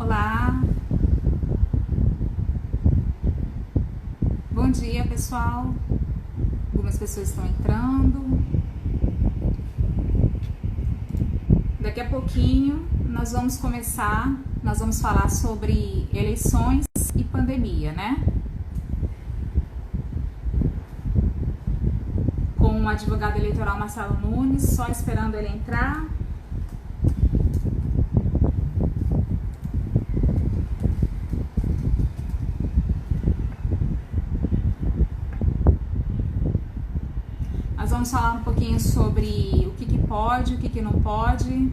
Olá, bom dia pessoal. Algumas pessoas estão entrando. Daqui a pouquinho nós vamos começar, nós vamos falar sobre eleições e pandemia, né? Com o advogado eleitoral Marcelo Nunes, só esperando ele entrar. Nós vamos falar um pouquinho sobre o que pode, o que não pode.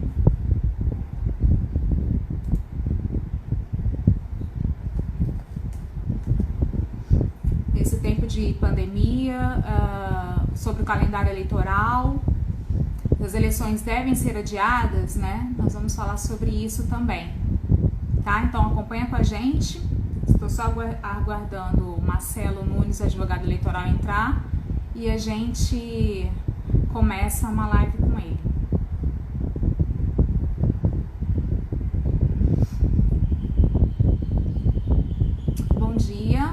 Nesse tempo de pandemia, sobre o calendário eleitoral. As eleições devem ser adiadas, né? Nós vamos falar sobre isso também, tá? Então acompanha com a gente. Estou só aguardando o Marcelo Nunes, advogado eleitoral, entrar. E a gente começa uma live com ele. Bom dia.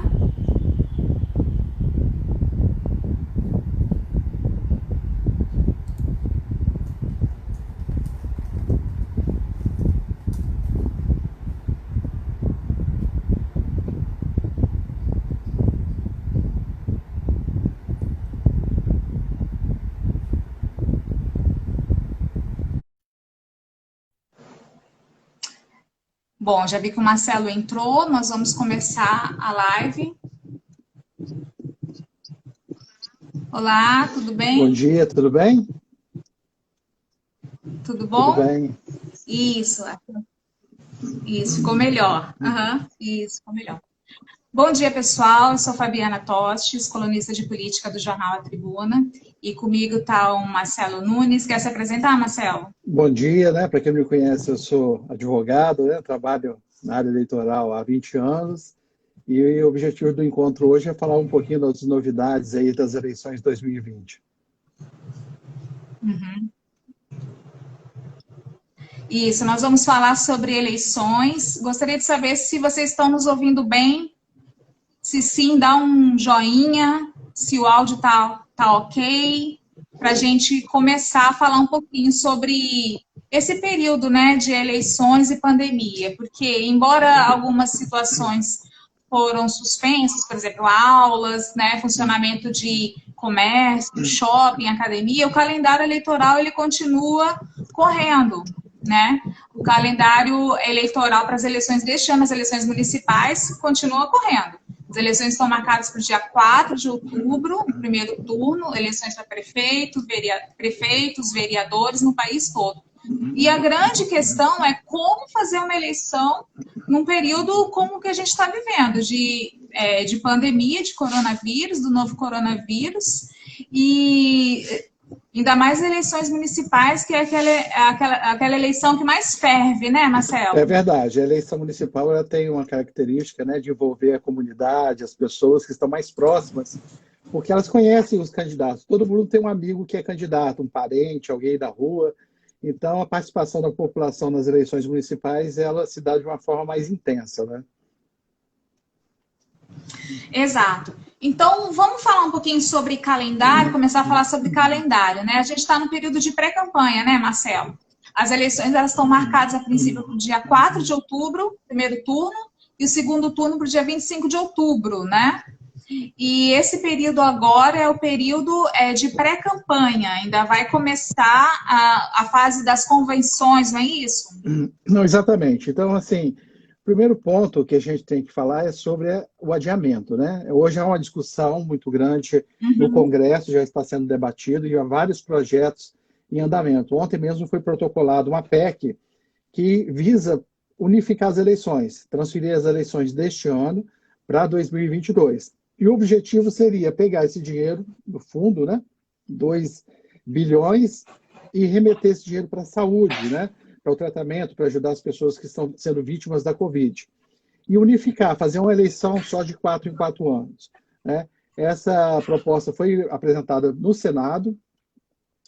Bom, já vi que o Marcelo entrou, nós vamos começar a live. Olá, tudo bem? Bom dia, tudo bem? Tudo bom? Tudo bem. Isso, ficou melhor. Isso, ficou melhor. Bom dia, pessoal. Eu sou Fabiana Tostes, colunista de política do jornal A Tribuna. E comigo está o Marcelo Nunes. Quer se apresentar, Marcelo? Bom dia, né? Para quem não me conhece, eu sou advogado, né? Trabalho na área eleitoral há 20 anos. E o objetivo do encontro hoje é falar um pouquinho das novidades aí das eleições 2020. Isso, nós vamos falar sobre eleições. Gostaria de saber se vocês estão nos ouvindo bem. Se sim, dá um joinha, se o áudio tá ok, para a gente começar a falar um pouquinho sobre esse período, né, de eleições e pandemia, porque embora algumas situações foram suspensas, por exemplo, aulas, né, funcionamento de comércio, shopping, academia, o calendário eleitoral ele continua correndo, né? O calendário eleitoral para as eleições deste ano, as eleições municipais, continua correndo. As eleições estão marcadas para o dia 4 de outubro, o primeiro turno, eleições para prefeitos, vereadores no país todo. E a grande questão é como fazer uma eleição num período como o que a gente está vivendo, de pandemia, de coronavírus, do novo coronavírus, e ainda mais eleições municipais, que é aquela eleição que mais ferve, né, Marcelo? É verdade, a eleição municipal ela tem uma característica, né, de envolver a comunidade, as pessoas que estão mais próximas, porque elas conhecem os candidatos. Todo mundo tem um amigo que é candidato, um parente, alguém da rua. Então, a participação da população nas eleições municipais, ela se dá de uma forma mais intensa, né? Exato. Então, vamos falar um pouquinho sobre calendário, começar a falar sobre calendário, né? A gente está no período de pré-campanha, né, Marcelo? As eleições elas estão marcadas, a princípio, para o dia 4 de outubro, primeiro turno, e o segundo turno para o dia 25 de outubro, né? E esse período agora é o período de pré-campanha, ainda vai começar a fase das convenções, não é isso? Não, exatamente. Então, assim, o primeiro ponto que a gente tem que falar é sobre o adiamento, né? Hoje há uma discussão muito grande no Congresso, já está sendo debatido, e há vários projetos em andamento. Ontem mesmo foi protocolado uma PEC que visa unificar as eleições, transferir as eleições deste ano para 2022. E o objetivo seria pegar esse dinheiro do fundo, né, 2 bilhões, e remeter esse dinheiro para a saúde, né, para o tratamento, para ajudar as pessoas que estão sendo vítimas da Covid. E unificar, fazer uma eleição só de 4 em 4 anos. Né? Essa proposta foi apresentada no Senado.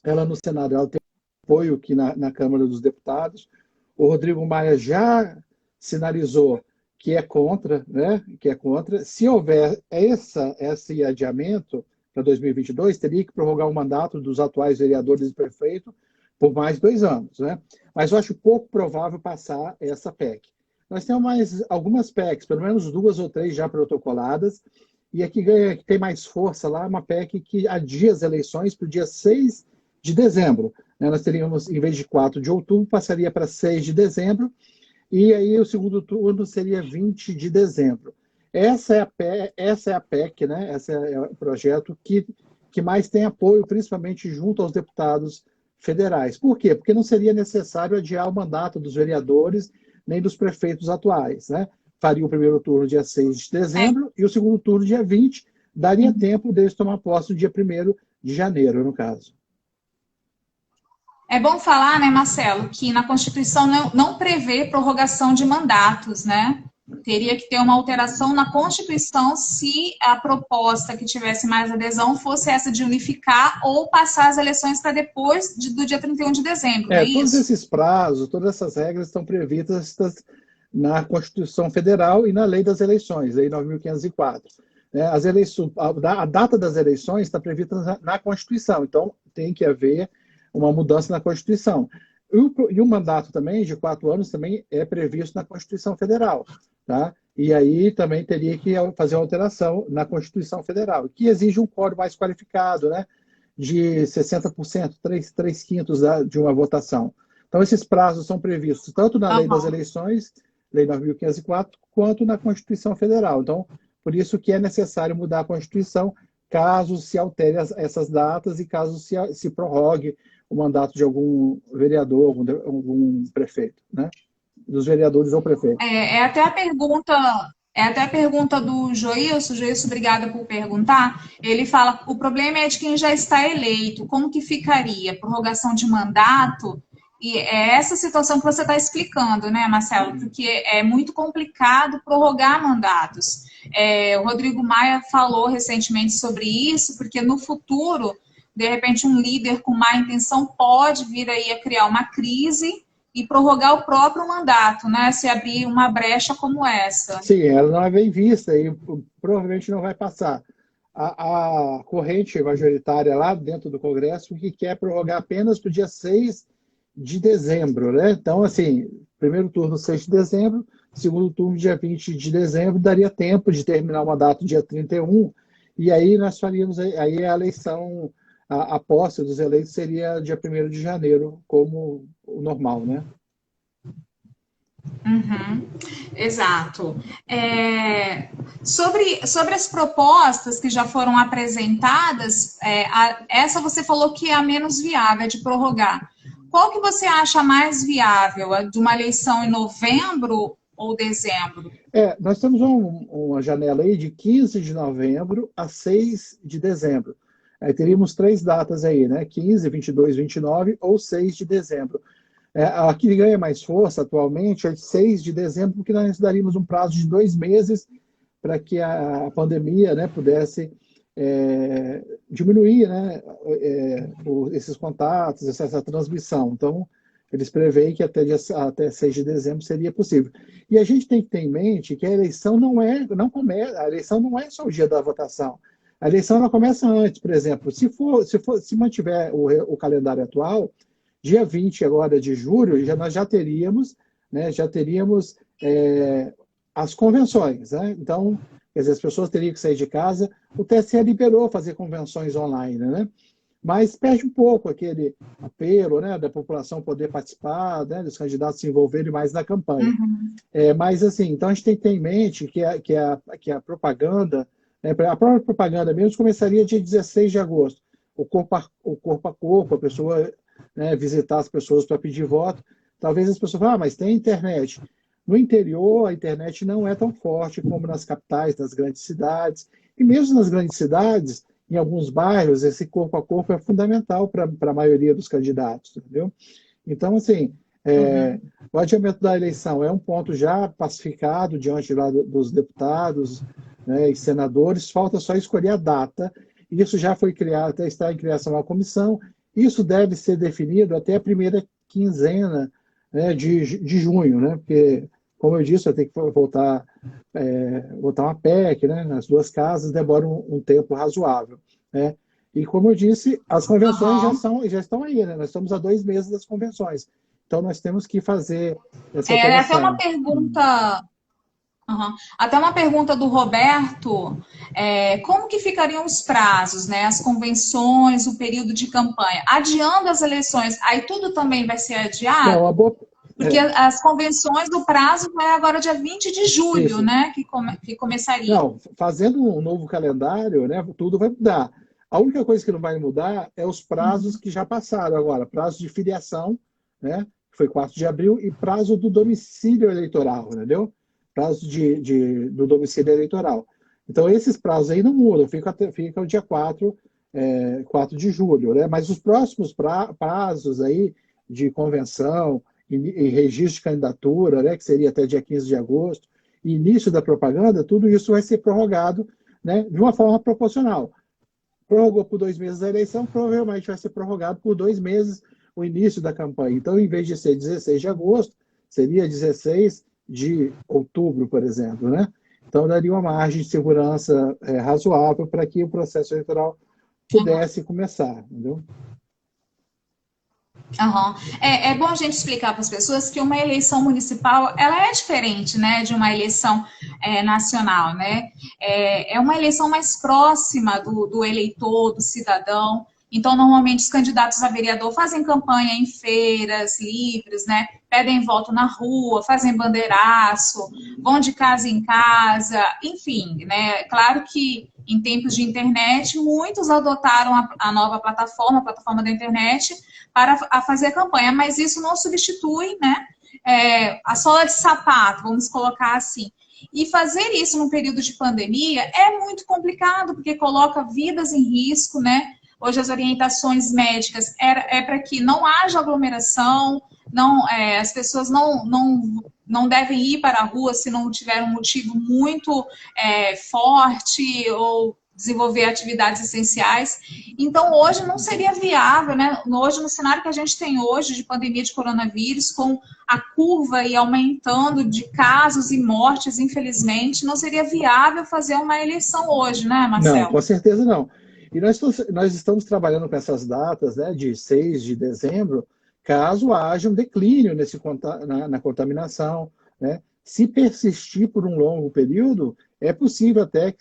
No Senado ela tem apoio aqui na Câmara dos Deputados. O Rodrigo Maia já sinalizou que é contra, né? Que é contra. Se houver esse adiamento para 2022, teria que prorrogar o mandato dos atuais vereadores e prefeito por mais 2 anos, né? Mas eu acho pouco provável passar essa PEC. Nós temos mais algumas PECs, pelo menos 2 ou 3 já protocoladas, e aqui que tem mais força lá, uma PEC que adia as eleições para o dia 6 de dezembro. Né? Nós teríamos, em vez de 4 de outubro, passaria para 6 de dezembro, e aí o segundo turno seria 20 de dezembro. Essa é a PEC, né? Esse é o projeto que mais tem apoio, principalmente junto aos deputados federais. Por quê? Porque não seria necessário adiar o mandato dos vereadores nem dos prefeitos atuais, né? Faria o primeiro turno dia 6 de dezembro e o segundo turno dia 20, daria tempo deles tomar posse no dia 1º de janeiro, no caso. É bom falar, né, Marcelo, que na Constituição não prevê prorrogação de mandatos, né? Teria que ter uma alteração na Constituição se a proposta que tivesse mais adesão fosse essa de unificar ou passar as eleições para depois do dia 31 de dezembro, é isso? Todos esses prazos, todas essas regras estão previstas na Constituição Federal e na Lei das Eleições, Lei 9.504. As eleições, a data das eleições está prevista na Constituição, então tem que haver uma mudança na Constituição. E o mandato também, de 4 anos, também é previsto na Constituição Federal. Tá? E aí também teria que fazer uma alteração na Constituição Federal, que exige um quórum mais qualificado, né? De 60%, 3/5 de uma votação. Então, esses prazos são previstos tanto na Lei das Eleições, Lei 9.504, quanto na Constituição Federal. Então, por isso que é necessário mudar a Constituição caso se altere essas datas e caso se prorrogue o mandato de algum vereador, algum prefeito, né? Dos vereadores ou prefeito. É até a pergunta do Joilson. Joilson, obrigada por perguntar. Ele fala, o problema é de quem já está eleito. Como que ficaria? Prorrogação de mandato? E é essa situação que você está explicando, né, Marcelo? Porque é muito complicado prorrogar mandatos. O Rodrigo Maia falou recentemente sobre isso, porque no futuro, de repente, um líder com má intenção pode vir aí a criar uma crise e prorrogar o próprio mandato, né? Se abrir uma brecha como essa. Sim, ela não é bem vista e provavelmente não vai passar. A corrente majoritária lá dentro do Congresso que quer prorrogar apenas para o dia 6 de dezembro, né? Então, assim, primeiro turno 6 de dezembro, segundo turno dia 20 de dezembro, daria tempo de terminar o mandato dia 31, e aí nós faríamos, aí a eleição, a posse dos eleitos seria dia 1º de janeiro, como o normal, né? Uhum, exato. Sobre as propostas que já foram apresentadas, essa você falou que é a menos viável, de prorrogar. Qual que você acha mais viável? A de uma eleição em novembro ou dezembro? Nós temos uma janela aí de 15 de novembro a 6 de dezembro. Aí teríamos 3 datas aí, né? 15, 22, 29 ou 6 de dezembro. A que ganha mais força atualmente é 6 de dezembro, porque nós daríamos um prazo de 2 meses para que a pandemia, né, pudesse diminuir, né, esses contatos, essa transmissão. Então, eles preveem que até 6 de dezembro seria possível. E a gente tem que ter em mente que a eleição a eleição não é só o dia da votação. A eleição ela começa antes, por exemplo, se mantiver o calendário atual, dia 20 agora de julho, nós já teríamos, né, as convenções, né? Então, quer dizer, as pessoas teriam que sair de casa. O TSE liberou fazer convenções online, né? Mas perde um pouco aquele apelo, né, da população poder participar, né, dos candidatos se envolverem mais na campanha. Uhum. Mas, assim, então a gente tem que ter em mente que a propaganda, né, a própria propaganda mesmo começaria dia 16 de agosto. O corpo a corpo, a pessoa, né, visitar as pessoas para pedir voto. Talvez as pessoas falem, mas tem internet. No interior, a internet não é tão forte como nas capitais, nas grandes cidades. E mesmo nas grandes cidades, em alguns bairros, esse corpo a corpo é fundamental para a maioria dos candidatos, entendeu? Então, assim, o adiamento da eleição é um ponto já pacificado diante lá dos deputados, né, e senadores. Falta só escolher a data. Isso já foi criado, até está em criação uma comissão. Isso deve ser definido até a primeira quinzena, né, de junho, né? Porque Como eu disse, vai ter que votar uma PEC, né? Nas duas casas demora um tempo razoável, né? E como eu disse, as convenções já estão aí, né? Nós estamos há 2 meses das convenções. Então, nós temos que fazer essa Até uma operação. pergunta. Uhum. Até uma pergunta do Roberto, como que ficariam os prazos, né? As convenções, o período de campanha? Adiando as eleições, aí tudo também vai ser Não, adiado? Porque as convenções, o prazo vai agora dia 20 de julho, isso. né? Que começaria. Não, fazendo um novo calendário, né, tudo vai mudar. A única coisa que não vai mudar é os prazos Uhum. que já passaram agora. Prazo de filiação, né, que foi 4 de abril, e prazo do domicílio eleitoral, entendeu? Prazo do domicílio eleitoral. Então, esses prazos aí não mudam, fica o dia 4 de julho, né? Mas os próximos prazos aí de convenção e registro de candidatura, né, que seria até dia 15 de agosto, início da propaganda, tudo isso vai ser prorrogado, né, de uma forma proporcional. Prorrogou por 2 meses a eleição, provavelmente vai ser prorrogado por 2 meses o início da campanha. Então, em vez de ser 16 de agosto, seria 16 de outubro, por exemplo, né? Então, daria uma margem de segurança razoável para que o processo eleitoral pudesse começar, entendeu? Uhum. É bom a gente explicar para as pessoas que uma eleição municipal ela é diferente, né, de uma eleição nacional, né? É uma eleição mais próxima do eleitor, do cidadão. Então, normalmente, os candidatos a vereador fazem campanha em feiras livres, né? Pedem voto na rua, fazem bandeiraço, vão de casa em casa, enfim, né? Claro que em tempos de internet, muitos adotaram a nova plataforma, a plataforma da internet, para fazer a campanha, mas isso não substitui, né, a sola de sapato, vamos colocar assim. E fazer isso num período de pandemia é muito complicado, porque coloca vidas em risco, né? Hoje as orientações médicas para que não haja aglomeração, as pessoas não devem ir para a rua se não tiver um motivo muito forte ou desenvolver atividades essenciais. Então, hoje não seria viável, né? Hoje, no cenário que a gente tem hoje de pandemia de coronavírus, com a curva aí aumentando de casos e mortes, infelizmente, não seria viável fazer uma eleição hoje, né, Não, Marcelo? com certeza não. E nós estamos trabalhando com essas datas, né, de 6 de dezembro, caso haja um declínio na contaminação, né? Se persistir por um longo período, é possível até que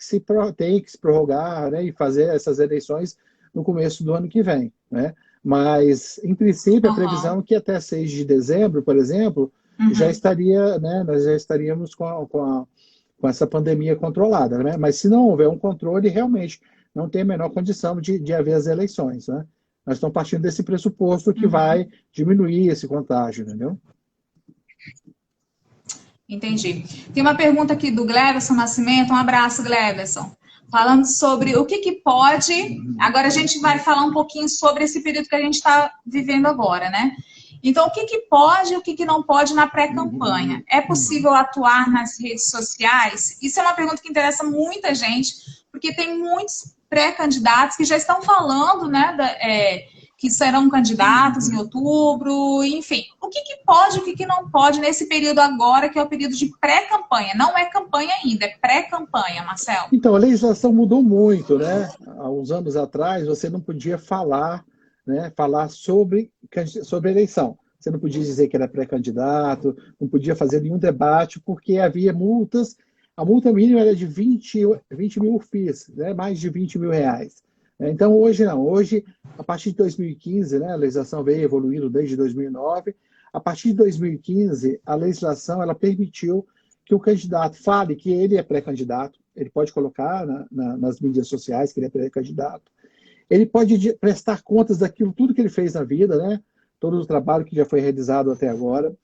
tenha que se prorrogar, né, e fazer essas eleições no começo do ano que vem, né? Mas, em princípio, a previsão é que até 6 de dezembro, por exemplo, já estaria, né, nós já estaríamos com essa pandemia controlada, né? Mas se não houver um controle, realmente não tem a menor condição de haver as eleições, né? Nós estamos partindo desse pressuposto que vai diminuir esse contágio, entendeu? Entendi. Tem uma pergunta aqui do Gleverson Nascimento. Um abraço, Gleverson. Falando sobre o que pode... Agora a gente vai falar um pouquinho sobre esse período que a gente está vivendo agora, né? Então, o que pode e o que não pode na pré-campanha? É possível atuar nas redes sociais? Isso é uma pergunta que interessa muita gente, porque tem muitos pré-candidatos que já estão falando, né, que serão candidatos em outubro, enfim. O que pode e o que não pode nesse período agora, que é o período de pré-campanha? Não é campanha ainda, é pré-campanha, Marcelo. Então, a legislação mudou muito, né? Há uns anos atrás, você não podia falar, né, falar sobre eleição. Você não podia dizer que era pré-candidato, não podia fazer nenhum debate, porque havia multas. A multa mínima era de 20 mil FIIs, né? Mais de 20 mil reais. Então, hoje não. Hoje, a partir de 2015, né, a legislação veio evoluindo desde 2009. A partir de 2015, a legislação ela permitiu que o candidato fale que ele é pré-candidato. Ele pode colocar nas mídias sociais que ele é pré-candidato. Ele pode prestar contas daquilo tudo que ele fez na vida, né? Todo o trabalho que já foi realizado até agora.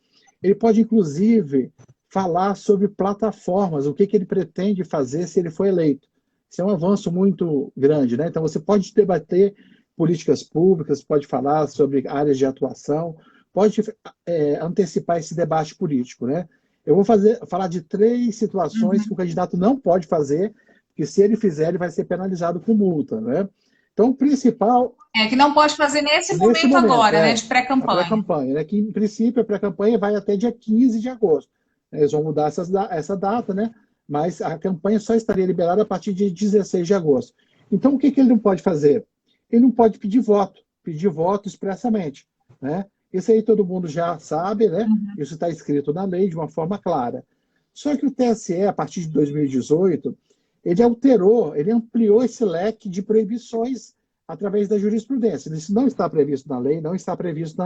Ele pode, inclusive, falar sobre plataformas, o que ele pretende fazer se ele for eleito. Isso é um avanço muito grande, né? Então, você pode debater políticas públicas, pode falar sobre áreas de atuação, pode antecipar esse debate político, né? Eu vou falar de 3 situações que o candidato não pode fazer, porque se ele fizer, ele vai ser penalizado com multa, né? Então, o principal... que não pode fazer nesse momento agora, né, de pré-campanha. A pré-campanha, né? Que, em princípio, a pré-campanha vai até dia 15 de agosto. Eles vão mudar essa data, né? Mas a campanha só estaria liberada a partir de 16 de agosto. Então, o que ele não pode fazer? Ele não pode pedir voto expressamente, né? Isso aí todo mundo já sabe, né? Isso está escrito na lei de uma forma clara. Só que o TSE, a partir de 2018, ele ampliou esse leque de proibições através da jurisprudência. Isso não está previsto na lei, não está previsto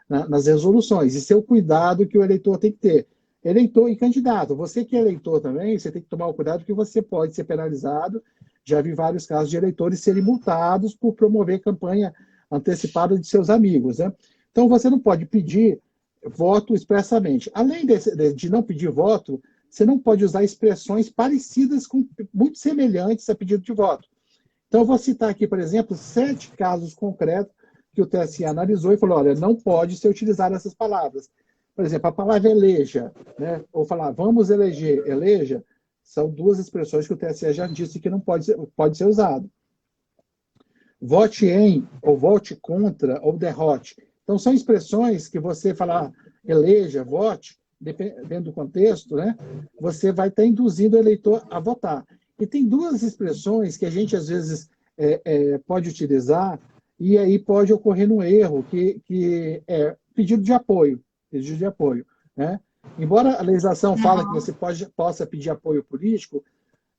nas resoluções. Isso é o cuidado que o eleitor tem que ter. Eleitor e candidato. Você que é eleitor também, você tem que tomar o cuidado porque você pode ser penalizado. Já vi vários casos de eleitores serem multados por promover campanha antecipada de seus amigos, né? Então, você não pode pedir voto expressamente. Além de não pedir voto, você não pode usar expressões parecidas, muito semelhantes a pedido de voto. Então, eu vou citar aqui, por exemplo, 7 casos concretos que o TSE analisou e falou, olha, não pode ser utilizar essas palavras. Por exemplo, a palavra eleja, né? Ou falar vamos eleger, eleja, são 2 expressões que o TSE já disse que não pode ser usado. Vote em, ou vote contra, ou derrote. Então, são expressões que você falar eleja, vote, dependendo do contexto, né? Você vai estar induzindo o eleitor a votar. E tem 2 expressões que a gente, às vezes, pode utilizar e aí pode ocorrer um erro, que é pedido de apoio. Pedido de apoio, né? Embora a legislação fale que você possa pedir apoio político,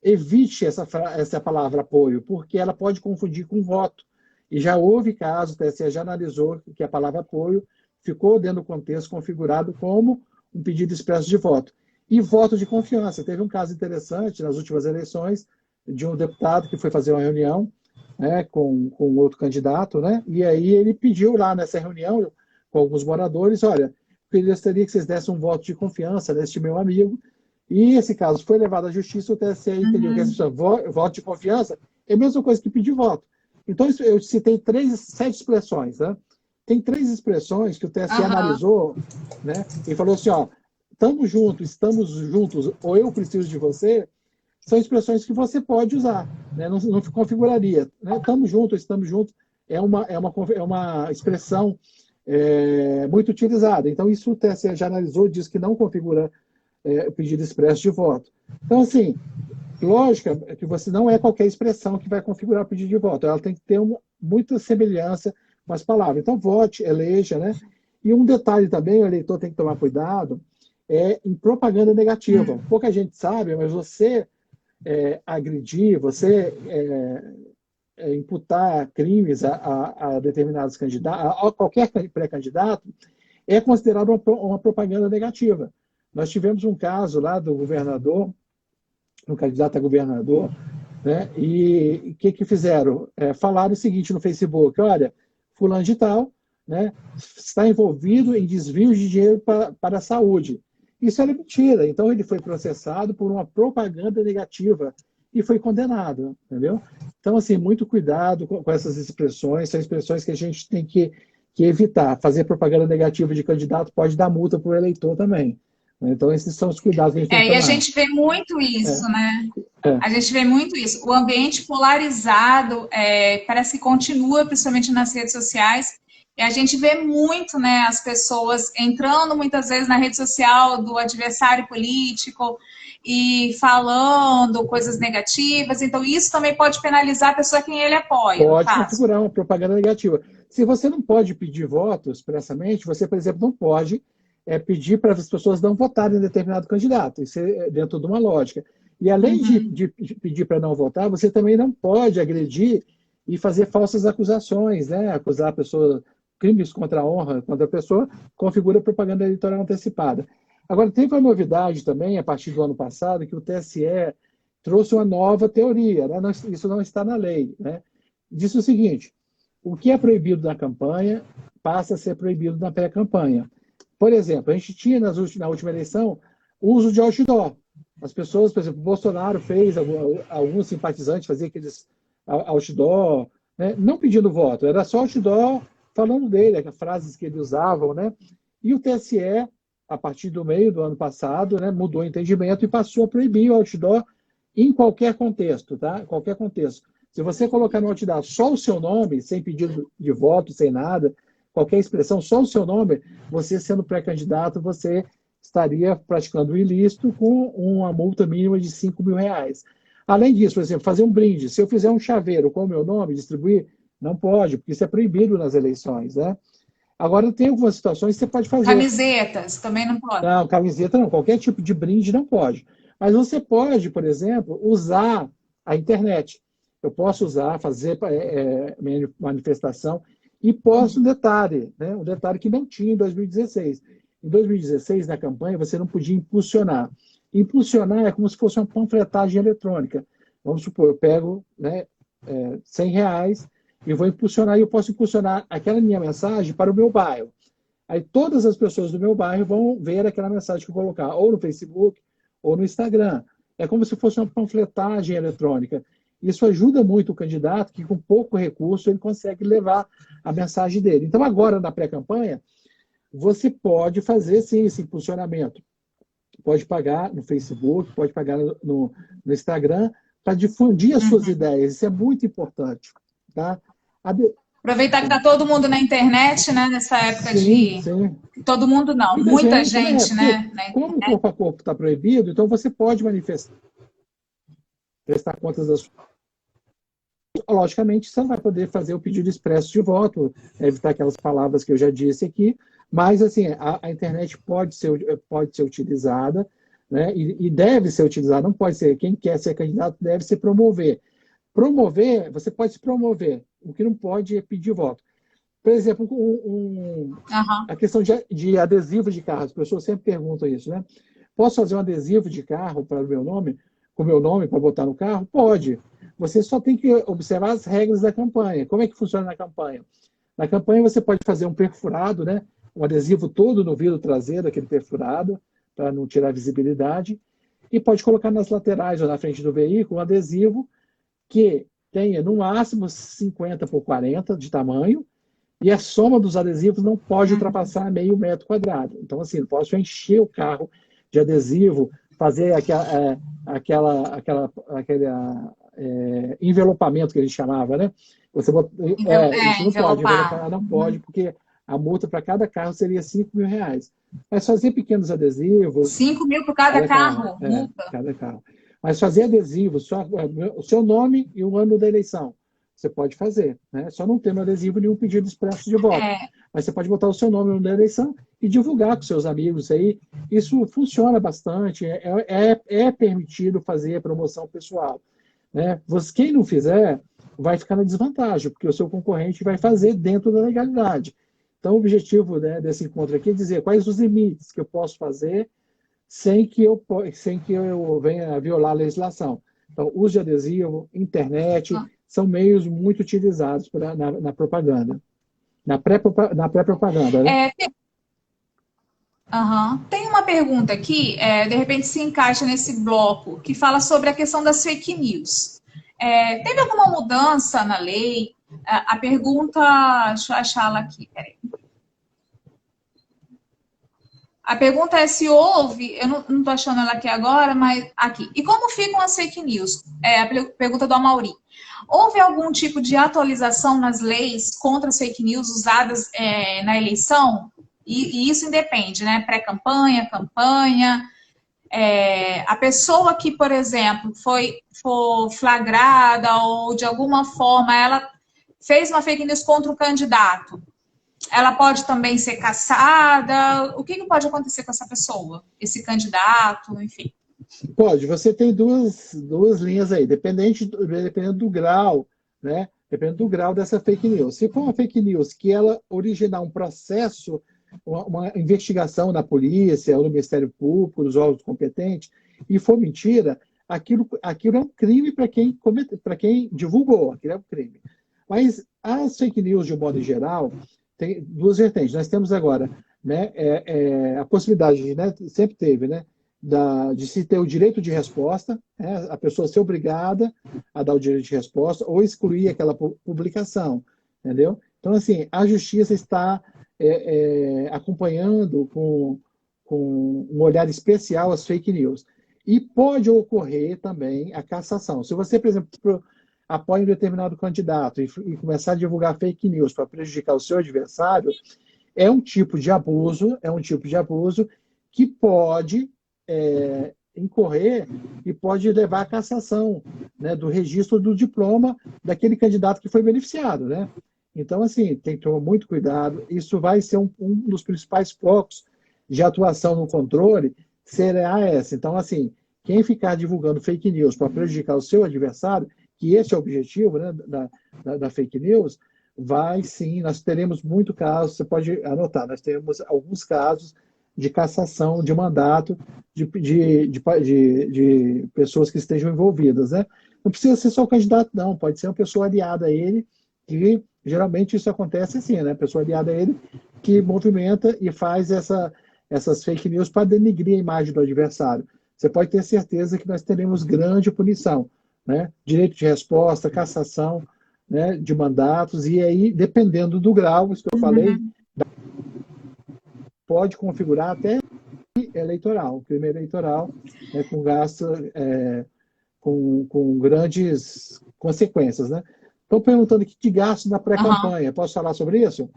evite essa palavra apoio, porque ela pode confundir com voto. E já houve casos, o TSE já analisou que a palavra apoio ficou dentro do contexto configurado como um pedido expresso de voto. E voto de confiança. Teve um caso interessante nas últimas eleições de um deputado que foi fazer uma reunião, né, com outro candidato, né, e aí ele pediu lá nessa reunião com alguns moradores, olha, eu gostaria que vocês dessem um voto de confiança neste meu amigo, e esse caso foi levado à justiça, o TSE entendeu que essa voto de confiança é a mesma coisa que pedir voto. Então, eu citei 7 expressões, né? Tem 3 expressões que o TSE analisou, né? E falou assim, ó, estamos juntos, ou eu preciso de você, são expressões que você pode usar, né? Não configuraria. Né? Estamos juntos, é uma expressão muito utilizada. Então, isso o TSE já analisou, diz que não configura o pedido expresso de voto. Então, assim, lógica que você não é qualquer expressão que vai configurar o pedido de voto. Ela tem que ter muita semelhança com as palavras. Então, vote, eleja, né? E um detalhe também, o eleitor tem que tomar cuidado, em propaganda negativa. Pouca gente sabe, mas você agredir, você imputar crimes a determinados candidatos, a qualquer pré-candidato, é considerado uma propaganda negativa. Nós tivemos um caso lá do governador, um candidato a governador, né? E o que fizeram? Falaram o seguinte no Facebook, olha, fulano de tal, né, está envolvido em desvios de dinheiro para a saúde. Isso era mentira. Então, ele foi processado por uma propaganda negativa e foi condenado, entendeu? Então, assim, muito cuidado com essas expressões. São expressões que a gente tem que evitar. Fazer propaganda negativa de candidato pode dar multa para o eleitor também. Então, esses são os cuidados que a gente tem que tomar. E a gente vê muito isso, né? A gente vê muito isso. O ambiente polarizado parece que continua, principalmente nas redes sociais. E a gente vê muito, né, as pessoas entrando muitas vezes na rede social do adversário político e falando coisas negativas. Então, isso também pode penalizar a pessoa quem ele apoia. Pode configurar uma propaganda negativa. Se você não pode pedir votos expressamente, você, por exemplo, não pode pedir para as pessoas não votarem em determinado candidato. Isso é dentro de uma lógica. E além de pedir para não votar, você também não pode agredir e fazer falsas acusações, né? Acusar a pessoa, crimes contra a honra, contra a pessoa, configura propaganda eleitoral antecipada. Agora, teve uma novidade também, a partir do ano passado, que o TSE trouxe uma nova teoria, né? Isso não está na lei, né? Disse o seguinte, o que é proibido na campanha passa a ser proibido na pré-campanha. Por exemplo, a gente tinha na última eleição o uso de outdoor. As pessoas, por exemplo, o Bolsonaro fez, alguns simpatizantes faziam aqueles outdoor, né? Não pedindo voto, era só outdoor falando dele, as frases que ele usavam, né? E o TSE, a partir do meio do ano passado, né, mudou o entendimento e passou a proibir o outdoor em qualquer contexto, tá? Qualquer contexto. Se você colocar no outdoor só o seu nome, sem pedido de voto, sem nada, qualquer expressão, só o seu nome, você sendo pré-candidato, você estaria praticando o ilícito com uma multa mínima de R$ 5.000. Além disso, por exemplo, fazer um brinde. Se eu fizer um chaveiro com o meu nome, distribuir, não pode, porque isso é proibido nas eleições, né? Agora, tem algumas situações que você pode fazer. Camisetas também não pode? Não, camiseta não. Qualquer tipo de brinde não pode. Mas você pode, por exemplo, usar a internet. Eu posso usar, fazer manifestação e posso um detalhe, né? Um detalhe que não tinha em 2016. Em 2016, na campanha, você não podia impulsionar. Impulsionar é como se fosse uma panfletagem eletrônica. Vamos supor, eu pego, né, R$ 100 e vou impulsionar, e eu posso impulsionar aquela minha mensagem para o meu bairro. Aí todas as pessoas do meu bairro vão ver aquela mensagem que eu colocar, ou no Facebook, ou no Instagram. É como se fosse uma panfletagem eletrônica. Isso ajuda muito o candidato, que com pouco recurso ele consegue levar a mensagem dele. Então, agora, na pré-campanha, você pode fazer, sim, esse impulsionamento. Pode pagar no Facebook, pode pagar no Instagram, para difundir as suas ideias. Isso é muito importante. Tá? Aproveitar que está todo mundo na internet, né? Nessa época sim, de... sim. Todo mundo não, muita gente, né? Como o corpo a corpo está proibido, então você pode manifestar, prestar contas das... Logicamente, você não vai poder fazer o pedido expresso de voto, evitar aquelas palavras que eu já disse aqui, mas assim, a internet pode ser utilizada, né? E deve ser utilizada, não pode ser. Quem quer ser candidato deve se promover. Promover, você pode se promover, o que não pode é pedir voto. Por exemplo, a questão de adesivo de carro, as pessoas sempre perguntam isso, né? Posso fazer um adesivo de carro para o meu nome, com o meu nome, para botar no carro? Pode. Você só tem que observar as regras da campanha. Como é que funciona na campanha? Na campanha você pode fazer um perfurado, né? Um adesivo todo no vidro traseiro, aquele perfurado, para não tirar a visibilidade, e pode colocar nas laterais ou na frente do veículo um adesivo que tenha, no máximo, 50 por 40 de tamanho, e a soma dos adesivos não pode ultrapassar meio metro quadrado. Então, assim, não posso encher o carro de adesivo, fazer aquele envelopamento que ele chamava, né? Isso não pode, envelopar não pode, porque a multa para cada carro seria R$ 5.000. Mas fazer pequenos adesivos... 5.000 por cada carro, multa. Cada carro. Mas fazer adesivo, só o seu nome e o ano da eleição, você pode fazer, né? Só não ter no adesivo nenhum pedido expresso de voto. Mas você pode botar o seu nome no ano da eleição e divulgar com seus amigos aí. Isso funciona bastante, é permitido fazer promoção pessoal, né? Quem não fizer vai ficar na desvantagem, porque o seu concorrente vai fazer dentro da legalidade. Então, o objetivo, né, desse encontro aqui é dizer quais os limites que eu posso fazer sem que eu venha a violar a legislação. Então, uso de adesivo, internet, são meios muito utilizados na propaganda. Na pré-propaganda, né? Tem uma pergunta aqui, de repente se encaixa nesse bloco, que fala sobre a questão das fake news. Teve alguma mudança na lei? A pergunta, deixa eu achá-la aqui, peraí. A pergunta é se houve, eu não estou achando ela aqui agora, mas aqui. E como ficam as fake news? A pergunta do Amaury. Houve algum tipo de atualização nas leis contra as fake news usadas na eleição? E isso independe, né? Pré-campanha, campanha. A pessoa que, por exemplo, for flagrada ou de alguma forma ela fez uma fake news contra o candidato, ela pode também ser cassada? O que pode acontecer com essa pessoa? Esse candidato, enfim. Pode. Você tem duas linhas aí, dependendo do grau, né? Dependendo do grau dessa fake news. Se for uma fake news que ela originar um processo, uma investigação na polícia ou no Ministério Público, nos órgãos competentes, e for mentira, aquilo é um crime para quem divulgou, aquilo é um crime. Mas as fake news, de um modo geral, tem duas vertentes. Nós temos agora, né, a possibilidade, né, sempre teve, né, de se ter o direito de resposta, né, a pessoa ser obrigada a dar o direito de resposta ou excluir aquela publicação, entendeu? Então, assim, a justiça está acompanhando com um olhar especial as fake news. E pode ocorrer também a cassação. Se você, por exemplo, apoia um determinado candidato e começar a divulgar fake news para prejudicar o seu adversário, é um tipo de abuso que pode incorrer e pode levar à cassação, né, do registro do diploma daquele candidato que foi beneficiado, né? Então, assim, tem que tomar muito cuidado. Isso vai ser um dos principais focos de atuação no controle, será essa. Então, assim, quem ficar divulgando fake news para prejudicar o seu adversário, que esse é o objetivo, né, da fake news, vai sim, nós teremos muito casos, você pode anotar, nós temos alguns casos de cassação de mandato de pessoas que estejam envolvidas, né? Não precisa ser só o candidato, não, pode ser uma pessoa aliada a ele, que geralmente isso acontece assim, né? Pessoa aliada a ele que movimenta e faz essas fake news para denigrir a imagem do adversário. Você pode ter certeza que nós teremos grande punição, né? Direito de resposta, cassação, né, de mandatos, e aí, dependendo do grau, isso que eu falei, pode configurar até crime eleitoral, né, com gasto, com grandes consequências, né? Estão perguntando aqui de gasto na pré-campanha. Posso falar sobre isso?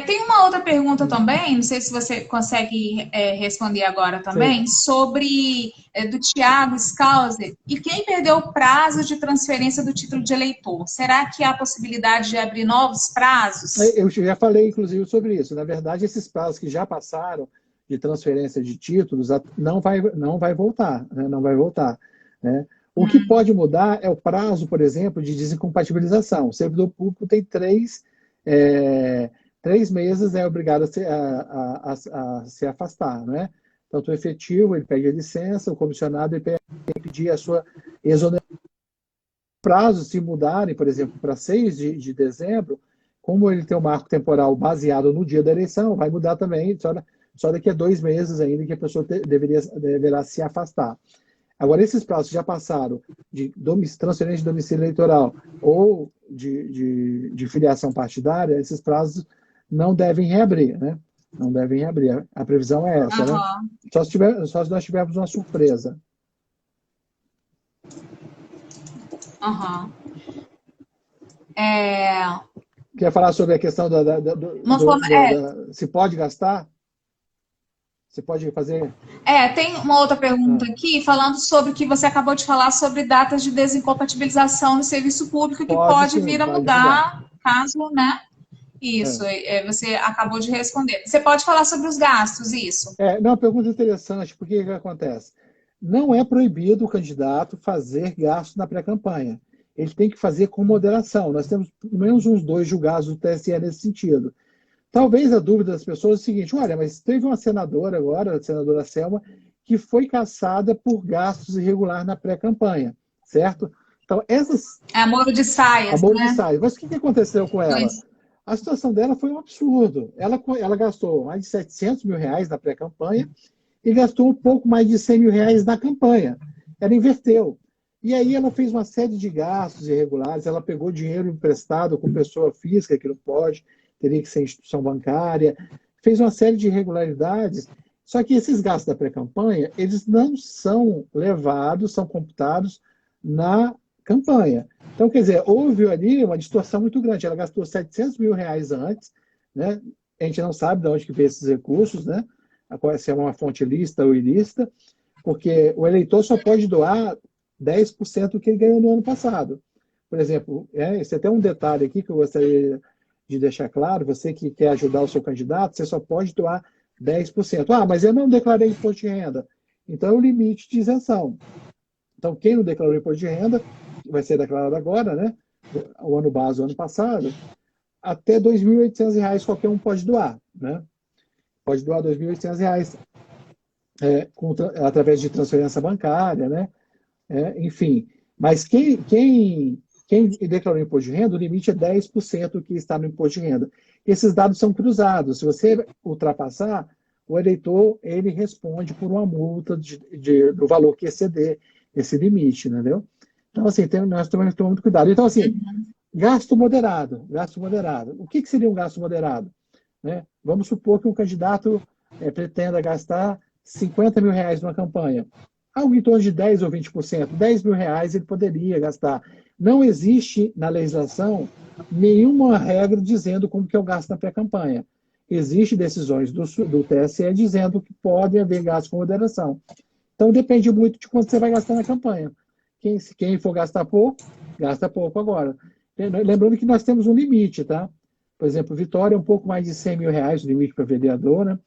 Tem uma outra pergunta também, não sei se você consegue responder agora também, Sim. sobre do Tiago Scalzi, e quem perdeu o prazo de transferência do título de eleitor. Será que há possibilidade de abrir novos prazos? Eu já falei, inclusive, sobre isso. Na verdade, esses prazos que já passaram de transferência de títulos não vai voltar, né? Não vai voltar, né? O que pode mudar é o prazo, por exemplo, de desincompatibilização. O servidor público tem 3 meses, é obrigado a se afastar, né? Tanto o efetivo, ele pede a licença, o comissionado, ele tem que pedir a sua exoneração. Prazos, se mudarem, por exemplo, para 6 de dezembro, como ele tem um marco temporal baseado no dia da eleição, vai mudar também, só daqui a 2 meses ainda que a pessoa deverá se afastar. Agora, esses prazos já passaram de transferência de domicílio eleitoral ou de filiação partidária, esses prazos não devem reabrir, né? Não devem reabrir. A previsão é essa, né? Só se nós tivermos uma surpresa. Quer falar sobre a questão se pode gastar? Você pode fazer... Tem uma outra pergunta aqui, falando sobre o que você acabou de falar sobre datas de desincompatibilização no serviço público, que pode vir a mudar, caso, né? Isso, você acabou de responder. Você pode falar sobre os gastos, isso? Uma pergunta interessante, porque o que acontece? Não é proibido o candidato fazer gasto na pré-campanha. Ele tem que fazer com moderação. Nós temos pelo menos uns 2 julgados do TSE nesse sentido. Talvez a dúvida das pessoas é o seguinte: olha, mas teve uma senadora agora, a senadora Selma, que foi cassada por gastos irregulares na pré-campanha, certo? Então, essas... Amor de saias, Amor de saias. Mas o que aconteceu com ela? A situação dela foi um absurdo. Ela gastou mais de R$700 mil na pré-campanha e gastou um pouco mais de R$100 mil na campanha. Ela inverteu. E aí ela fez uma série de gastos irregulares, ela pegou dinheiro emprestado com pessoa física, que não pode, teria que ser instituição bancária, fez uma série de irregularidades, só que esses gastos da pré-campanha, eles não são levados, são computados na campanha. Então, quer dizer, houve ali uma distorção muito grande. Ela gastou R$700 mil antes, né? A gente não sabe de onde que veio esses recursos, né? Se é uma fonte lícita ou ilícita, porque o eleitor só pode doar 10% do que ele ganhou no ano passado. Por exemplo, esse é até um detalhe aqui que eu gostaria de deixar claro: você que quer ajudar o seu candidato, você só pode doar 10%. Mas eu não declarei imposto de renda. Então, é o limite de isenção. Então, quem não declarou imposto de renda, vai ser declarado agora, né? O ano base, o ano passado, até R$2.800 qualquer um pode doar, né? Pode doar R$2.800 através de transferência bancária, né? Enfim, mas quem declarou imposto de renda, o limite é 10% que está no imposto de renda. Esses dados são cruzados. Se você ultrapassar, o eleitor ele responde por uma multa do valor que exceder esse limite, entendeu? Então, assim, nós temos que tomar muito cuidado. Então, assim, gasto moderado. O que seria um gasto moderado? Né? Vamos supor que um candidato pretenda gastar R$50 mil numa campanha. Algo em torno de 10% ou 20%. R$10 mil ele poderia gastar. Não existe na legislação nenhuma regra dizendo como que é o gasto na pré-campanha. Existem decisões do TSE dizendo que pode haver gasto com moderação. Então, depende muito de quanto você vai gastar na campanha. Quem for gastar pouco, gasta pouco agora. Lembrando que nós temos um limite, tá? Por exemplo, Vitória é um pouco mais de R$ 100.000 o limite para vereador, né?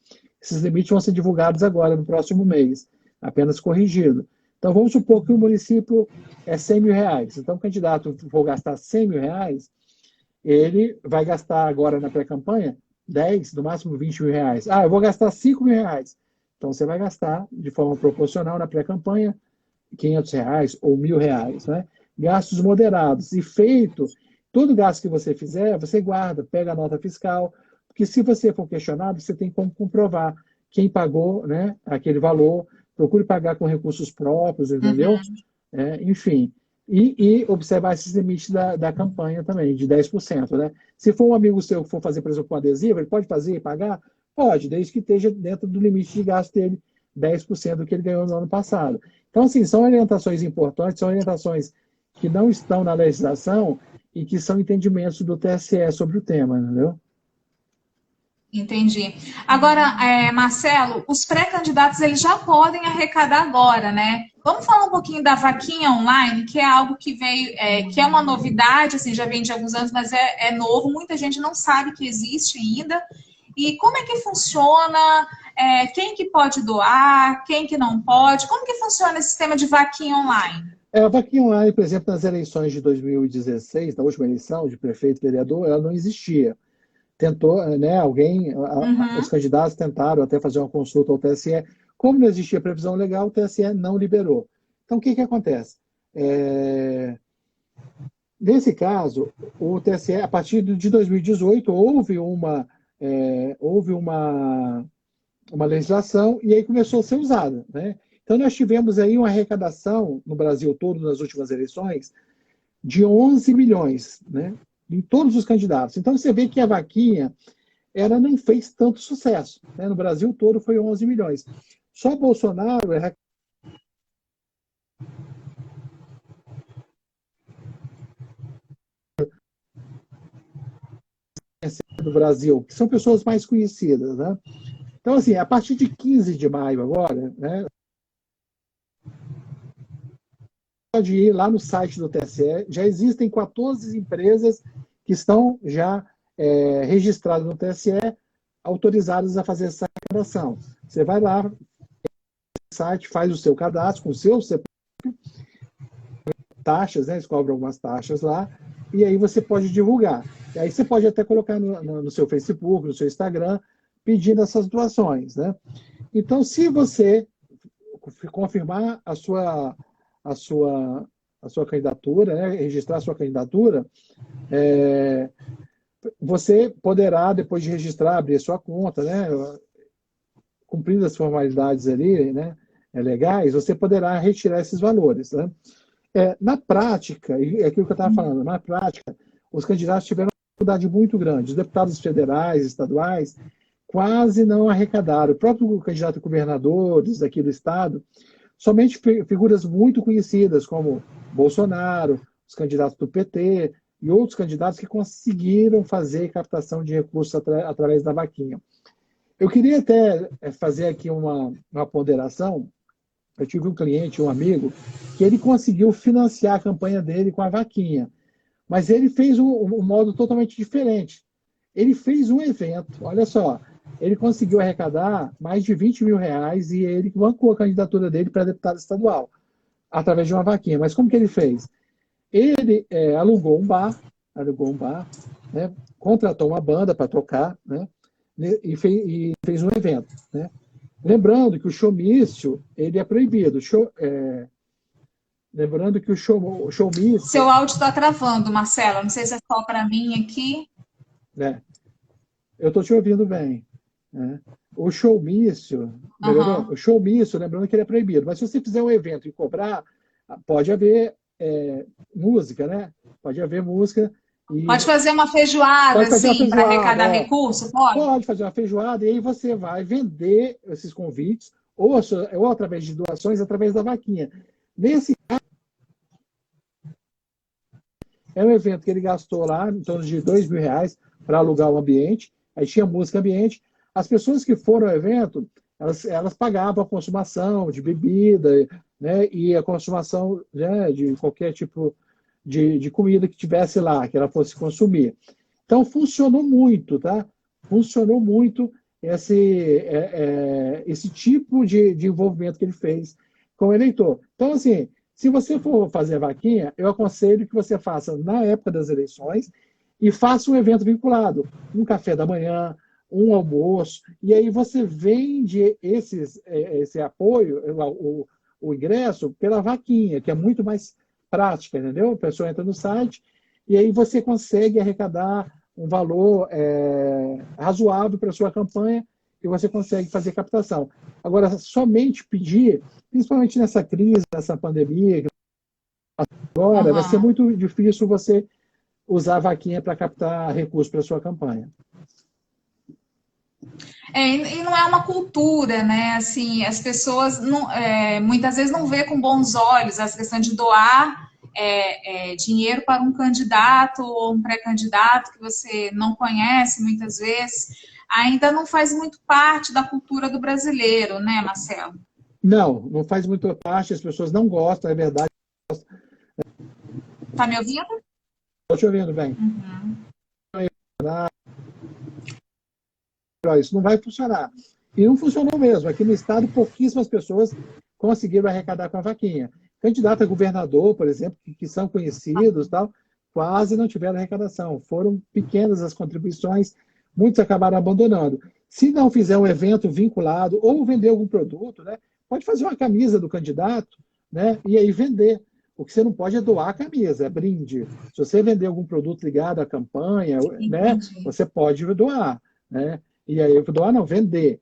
Esses limites vão ser divulgados agora, no próximo mês, apenas corrigido. Então, vamos supor que o município é R$ 100.000. Então, o candidato for gastar R$ 100.000, ele vai gastar agora na pré-campanha 10, no máximo R$ 20.000. Ah, eu vou gastar R$ 5.000. Então, você vai gastar de forma proporcional na pré-campanha R$ 500 ou R$ 1.000, né? Gastos moderados. E feito, todo gasto que você fizer, você guarda, pega a nota fiscal, porque se você for questionado, você tem como comprovar quem pagou, né, aquele valor, procure pagar com recursos próprios, entendeu? Enfim. E observar esses limites da campanha também, de 10%, né? Se for um amigo seu que for fazer, por exemplo, com adesivo, ele pode fazer e pagar? Pode, desde que esteja dentro do limite de gasto dele, 10% do que ele ganhou no ano passado. Então, assim, são orientações importantes, são orientações que não estão na legislação e que são entendimentos do TSE sobre o tema, entendeu? Entendi. Agora, Marcelo, os pré-candidatos eles já podem arrecadar agora, né? Vamos falar um pouquinho da vaquinha online, que é algo que veio, que é uma novidade, assim, já vem de alguns anos, mas é novo, muita gente não sabe que existe ainda. E como é que funciona? Quem que pode doar? Quem que não pode? Como que funciona esse sistema de vaquinha online? A vaquinha online, por exemplo, nas eleições de 2016, na última eleição de prefeito e vereador, ela não existia. Tentou, né, os candidatos tentaram até fazer uma consulta ao TSE. Como não existia previsão legal, o TSE não liberou. Então, o que acontece? Nesse caso, o TSE, a partir de 2018, houve uma legislação e aí começou a ser usada, né? Então, nós tivemos aí uma arrecadação no Brasil todo, nas últimas eleições, de 11 milhões, né? Em todos os candidatos. Então, você vê que a vaquinha, ela não fez tanto sucesso, né? No Brasil todo foi 11 milhões. Só Bolsonaro do Brasil, que são pessoas mais conhecidas, né? Então, assim, a partir de 15 de maio agora, né, pode ir lá no site do TSE, já existem 14 empresas que estão já registradas no TSE, autorizadas a fazer essa arrecadação. Você vai lá no site, faz o seu cadastro com o seu taxas, né, eles cobram algumas taxas lá, e aí você pode divulgar. E aí você pode até colocar no seu Facebook, no seu Instagram, pedindo essas doações, né? Então, se você confirmar a sua candidatura, né, registrar a sua candidatura, você poderá, depois de registrar, abrir a sua conta, né, cumprindo as formalidades ali, né, legais, você poderá retirar esses valores, né? Na prática, e é aquilo que eu estava falando, na prática, os candidatos tiveram uma dificuldade muito grande. Os deputados federais, estaduais, quase não arrecadaram. O próprio candidato a governadores aqui do estado, somente figuras muito conhecidas, como Bolsonaro, os candidatos do PT e outros candidatos que conseguiram fazer captação de recursos através da vaquinha. Eu queria até fazer aqui uma ponderação. Eu tive um cliente, um amigo, que ele conseguiu financiar a campanha dele com a vaquinha, mas ele fez um modo totalmente diferente. Ele fez um evento, olha só, ele conseguiu arrecadar mais de R$ 20.000 e ele bancou a candidatura dele para deputado estadual, através de uma vaquinha. Mas como que ele fez? Ele alugou um bar, né, contratou uma banda para tocar, né, e fez um evento, né? Lembrando que o showmício, ele é proibido. Lembrando que o showmício... Seu áudio está travando, Marcelo. Não sei se é só para mim aqui. Eu estou te ouvindo bem. Né? O showmício, melhorou? O showmício, lembrando que ele é proibido. Mas se você fizer um evento e cobrar, pode haver música, né? Pode haver música. Pode fazer uma feijoada, assim, para arrecadar recurso? Pode? Pode fazer uma feijoada e aí você vai vender esses convites ou através de doações, através da vaquinha. Nesse caso, é um evento que ele gastou lá em torno de R$ 2.000 para alugar o ambiente. aí tinha música ambiente. As pessoas que foram ao evento, elas pagavam a consumação de bebida, né, e a consumação, né, de qualquer tipo de comida que tivesse lá, que ela fosse consumir. Então, funcionou muito, tá? Funcionou muito esse tipo de envolvimento que ele fez com o eleitor. Então, assim, se você for fazer vaquinha, eu aconselho que você faça na época das eleições e faça um evento vinculado, um café da manhã, um almoço, e aí você vende esse apoio, o ingresso, pela vaquinha, que é muito mais prática, entendeu? A pessoa entra no site e aí você consegue arrecadar um valor razoável para a sua campanha e você consegue fazer captação. Agora, somente pedir, principalmente nessa crise, nessa pandemia, agora, vai ser muito difícil você usar a vaquinha para captar recursos para a sua campanha. E não é uma cultura, né? Assim, as pessoas muitas vezes não vê com bons olhos essa questão de doar dinheiro para um candidato ou um pré-candidato que você não conhece muitas vezes. Ainda não faz muito parte da cultura do brasileiro, né, Marcelo? Não faz muito parte, as pessoas não gostam, é verdade. Tá me ouvindo? Estou te ouvindo bem. Uhum. Isso não vai funcionar. E não funcionou mesmo. Aqui no estado, pouquíssimas pessoas conseguiram arrecadar com a vaquinha. Candidato a governador, por exemplo, que são conhecidos, tal, quase não tiveram arrecadação. Foram pequenas as contribuições, muitos acabaram abandonando. Se não fizer um evento vinculado ou vender algum produto, né, pode fazer uma camisa do candidato, né, e aí vender. O que você não pode é doar a camisa, é brinde. Se você vender algum produto ligado à campanha, né, você pode doar, né? E aí, doar não, vender.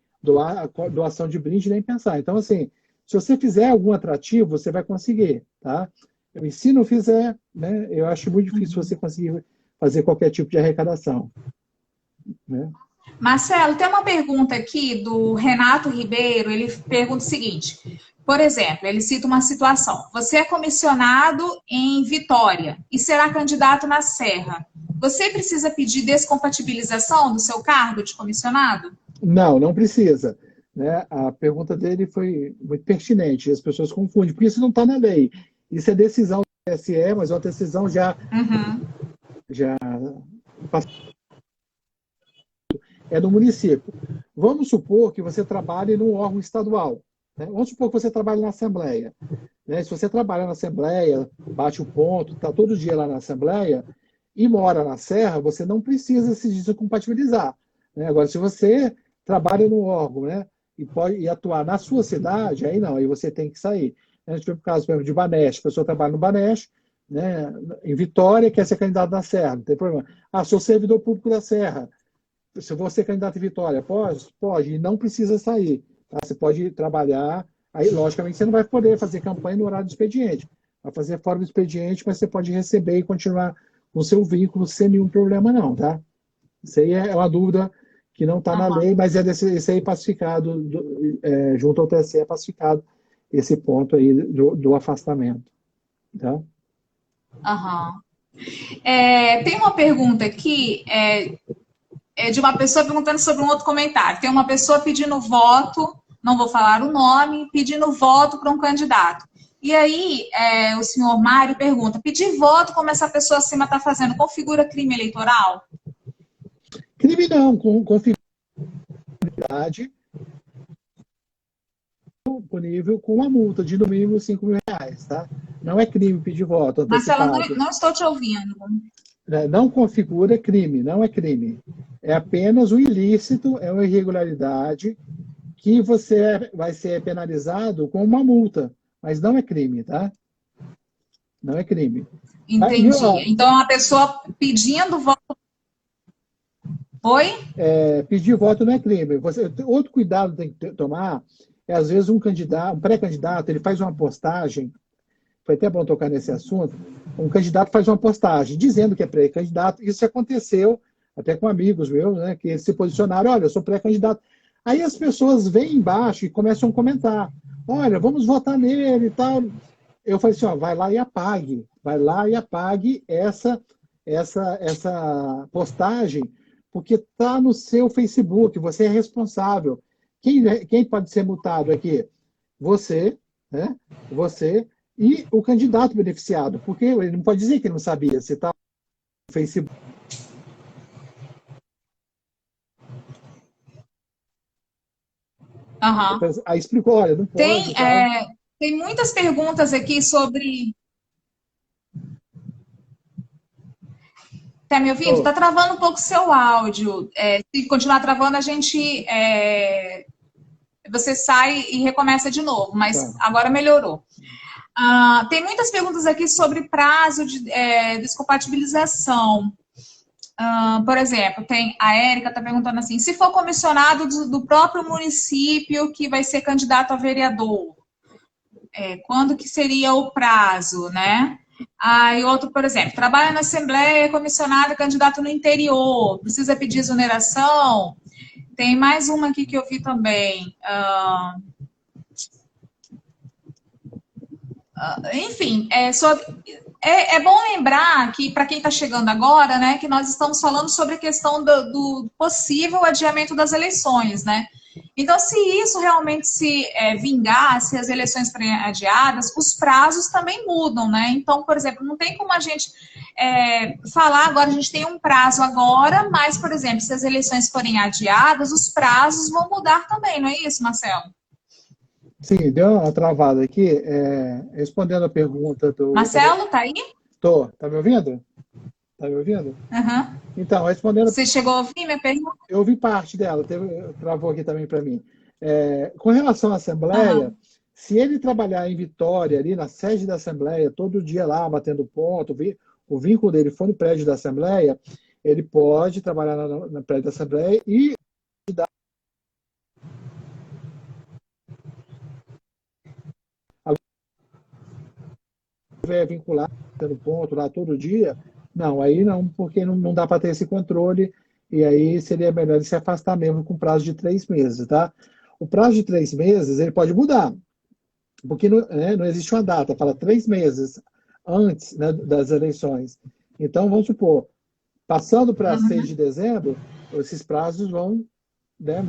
Doação de brinde, nem pensar. Então, assim, se você fizer algum atrativo, você vai conseguir, tá? E se não fizer, né, eu acho muito difícil você conseguir fazer qualquer tipo de arrecadação. Né? Marcelo, tem uma pergunta aqui do Renato Ribeiro. Ele pergunta o seguinte: por exemplo, ele cita uma situação. Você é comissionado em Vitória e será candidato na Serra. Você precisa pedir descompatibilização do seu cargo de comissionado? Não precisa. Né? A pergunta dele foi muito pertinente. As pessoas confundem, porque isso não está na lei. Isso é decisão do TSE, mas é uma decisão já é do município. Vamos supor que você trabalhe num órgão estadual. Né? Vamos supor que você trabalhe na Assembleia. Né? Se você trabalha na Assembleia, bate o ponto, está todo dia lá na Assembleia e mora na Serra, você não precisa se descompatibilizar. Né? Agora, se você trabalha no órgão, né, e pode atuar na sua cidade, aí não, aí você tem que sair. A gente teve o caso, por exemplo, de Banesh, a pessoa trabalha no Banesh, né, em Vitória, quer ser candidato na Serra, não tem problema. Sou servidor público da Serra, se eu vou ser candidato em Vitória, pode, e não precisa sair. Tá? Você pode trabalhar, aí logicamente você não vai poder fazer campanha no horário do expediente, vai fazer fora do expediente, mas você pode receber e continuar no seu vínculo sem nenhum problema não, tá? Isso aí é uma dúvida que não está na lei, mas isso aí pacificado, junto ao TSE é pacificado esse ponto aí do afastamento. Tá? Tem uma pergunta aqui, de uma pessoa perguntando sobre um outro comentário. Tem uma pessoa pedindo voto, não vou falar o nome, pedindo voto para um candidato. E aí, o senhor Mário pergunta, pedir voto como essa pessoa acima está fazendo, configura crime eleitoral? Crime não, configura punível com uma multa de no mínimo R$5.000, tá? Não é crime pedir voto antecipado. Marcelo, não estou te ouvindo. Não configura crime, não é crime. É apenas um ilícito, é uma irregularidade que você vai ser penalizado com uma multa, mas não é crime, tá? Não é crime. Entendi. Então, a pessoa pedindo voto... Oi? Pedir voto não é crime. Outro cuidado tem que tomar às vezes, um pré-candidato, ele faz uma postagem, foi até bom tocar nesse assunto, um candidato faz uma postagem dizendo que é pré-candidato, isso aconteceu até com amigos meus, né, que se posicionaram, olha, eu sou pré-candidato. Aí as pessoas vêm embaixo e começam a comentar, olha, vamos votar nele e tal. Eu falei assim, vai lá e apague essa postagem, porque está no seu Facebook, você é responsável. Quem pode ser multado aqui? Você, né? Você e o candidato beneficiado, porque ele não pode dizer que não sabia, se está no Facebook. Aham. Aí explicou, olha, não pode Tem, e tal. tem muitas perguntas aqui sobre. Tá me ouvindo? Tô, Tá travando um pouco o seu áudio. Se continuar travando, a gente. Você sai e recomeça de novo, mas tá. agora melhorou. Tem muitas perguntas aqui sobre prazo de descompatibilização. Por exemplo, tem a Érica está perguntando assim: se for comissionado do próprio município que vai ser candidato a vereador, quando que seria o prazo, né? Aí outro, por exemplo, trabalha na Assembleia, comissionado, candidato no interior, precisa pedir exoneração. Tem mais uma aqui que eu vi também. Enfim, é bom lembrar que, para quem está chegando agora, né, que nós estamos falando sobre a questão do possível adiamento das eleições, né? Então, se isso realmente se vingar, se as eleições forem adiadas, os prazos também mudam, né? Então, por exemplo, não tem como a gente falar agora, a gente tem um prazo agora, mas, por exemplo, se as eleições forem adiadas, os prazos vão mudar também, não é isso, Marcelo? Sim, deu uma travada aqui. Respondendo a pergunta do. Marcelo, tá aí? Tô, tá me ouvindo? Tá me ouvindo? Uhum. Então, respondendo, Você chegou a ouvir minha pergunta? eu ouvi parte dela, travou aqui também para mim. Com relação à Assembleia, Uhum. se ele trabalhar em Vitória, ali na sede da Assembleia, todo dia lá, batendo ponto, o vínculo dele for no prédio da Assembleia, ele pode trabalhar no prédio da Assembleia e estiver vinculado, batendo ponto lá todo dia, não, aí não, porque não dá para ter esse controle, e aí seria melhor ele se afastar mesmo com prazo de 3 meses, tá? O prazo de 3 meses, ele pode mudar, porque não existe uma data, fala 3 meses antes, né, das eleições. Então, vamos supor, passando para 6 de Uhum. dezembro, esses prazos vão, né,